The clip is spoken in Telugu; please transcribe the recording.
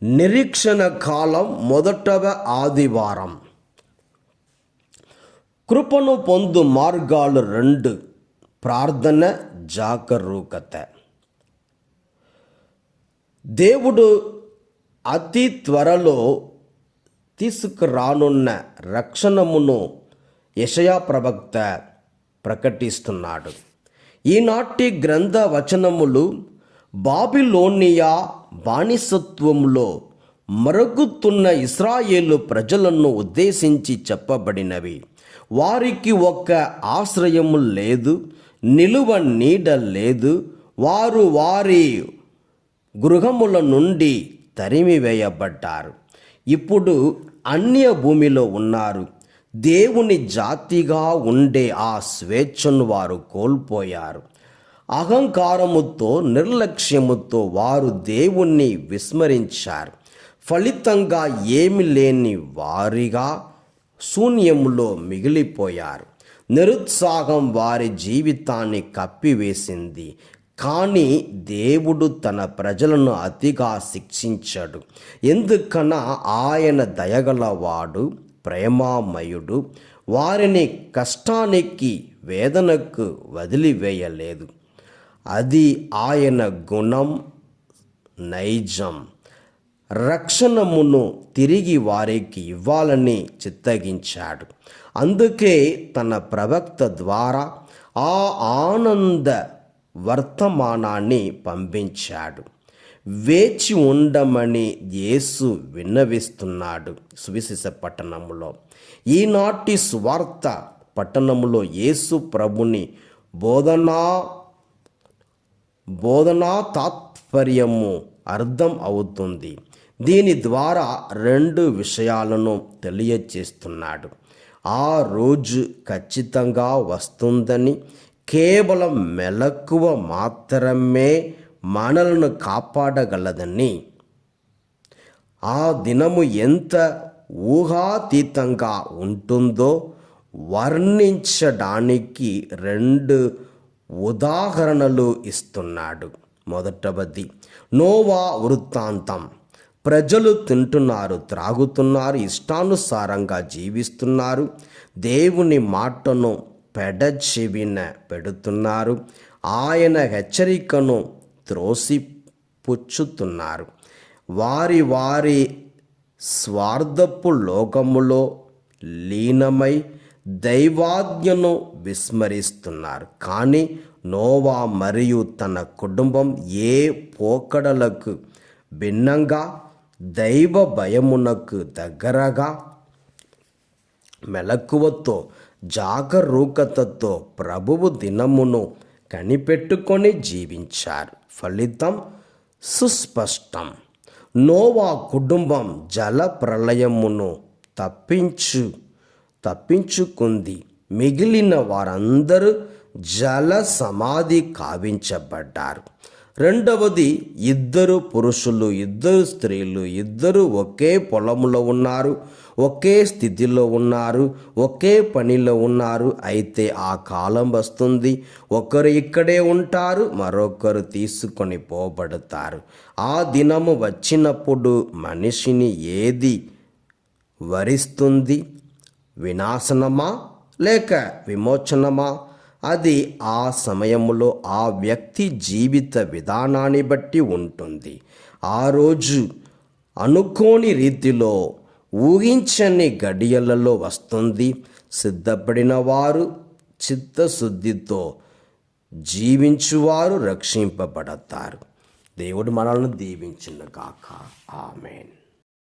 నిరీక్షణ కాలం మొదటవ ఆదివారం. కృపను పొందు మార్గాలు 2. ప్రార్థన, జాగరూకత. దేవుడు అతి త్వరలో తీసుకురానున్న రక్షణమును యెషయా ప్రవక్త ప్రకటిస్తున్నాడు. ఈనాటి గ్రంథ వచనములు బాబిలోనియా బానిసత్వములో మరుగుతున్న ఇశ్రాయేలు ప్రజలను ఉద్దేశించి చెప్పబడినవి. వారికి ఒక్క ఆశ్రయము లేదు, నిలువ నీడ లేదు. వారు వారి గృహముల నుండి తరిమివేయబడ్డారు. ఇప్పుడు అన్య భూమిలో ఉన్నారు. దేవుని జాతిగా ఉండే ఆ స్వేచ్ఛను వారు కోల్పోయారు. అహంకారముతో, నిర్లక్ష్యముతో వారు దేవుణ్ణి విస్మరించారు. ఫలితంగా ఏమి లేని వారిగా శూన్యములో మిగిలిపోయారు. నిరుత్సాహం వారి జీవితాన్ని కప్పివేసింది. కానీ దేవుడు తన ప్రజలను అతిగా శిక్షించాడు. ఎందుకన్నా ఆయన దయగలవాడు, ప్రేమామయుడు. వారిని కష్టానికి, వేదనకు వదిలివేయలేదు. అది ఆయన గుణం, నైజం. రక్షణమును తిరిగి వారికి ఇవ్వాలని చిత్తగించాడు. అందుకే తన ప్రవక్త ద్వారా ఆ ఆనంద వర్తమానాన్ని పంపించాడు. వేచి ఉండమని యేసు విన్నవిస్తున్నాడు. సువిశేష పట్టణములో ఈనాటి సువార్త పట్టణములో యేసు ప్రభుని బోధనా తాత్పర్యము అర్థం అవుతుంది. దీని ద్వారా 2 విషయాలను తెలియచేస్తున్నాడు. ఆ రోజు ఖచ్చితంగా వస్తుందని, కేవలం మెలకువ మాత్రమే మనలను కాపాడగలదని, ఆ దినము ఎంత ఊహాతీతంగా ఉంటుందో వర్ణించడానికి 2 ఉదాహరణలు ఇస్తున్నాడు. మొదటవది నోవా వృత్తాంతం. ప్రజలు తింటున్నారు, త్రాగుతున్నారు, ఇష్టానుసారంగా జీవిస్తున్నారు. దేవుని మాటను పెడచెవిన పెడుతున్నారు. ఆయన హెచ్చరికను త్రోసిపుచ్చుతున్నారు. వారి వారి స్వార్థపు లోకములో లీనమై దైవాజ్ఞను విస్మరిస్తున్నారు. కానీ నోవా మరియు తన కుటుంబం ఏ పోకడలకు భిన్నంగా దైవ భయమునకు దగ్గరగా మెలకువతో, జాగరూకతతో ప్రభువు దినమును కనిపెట్టుకొని జీవించారు. ఫలితం సుస్పష్టం. నోవా కుటుంబం జల ప్రళయమును తప్పించుకుంది. మిగిలిన వారందరూ జల సమాధి కావించబడ్డారు. రెండవది 2 పురుషులు, 2 స్త్రీలు, 2 ఒకే పొలంలో ఉన్నారు, ఒకే స్థితిలో ఉన్నారు, ఒకే పనిలో ఉన్నారు. అయితే ఆ కాలం వస్తుంది, ఒకరు ఇక్కడే ఉంటారు, మరొకరు తీసుకొని పోబడతారు. ఆ దినము వచ్చినప్పుడు మనిషిని ఏది వరిస్తుంది? వినాశనమా లేక విమోచనమా? అది ఆ సమయంలో ఆ వ్యక్తి జీవిత విధానాన్ని బట్టి ఉంటుంది. ఆ రోజు అనుకోని రీతిలో, ఊహించని గడియలలో వస్తుంది. సిద్ధపడిన వారు, చిత్తశుద్ధితో జీవించువారు రక్షింపబడతారు. దేవుడు మనల్ని దీవించును గాక. ఆమేన్.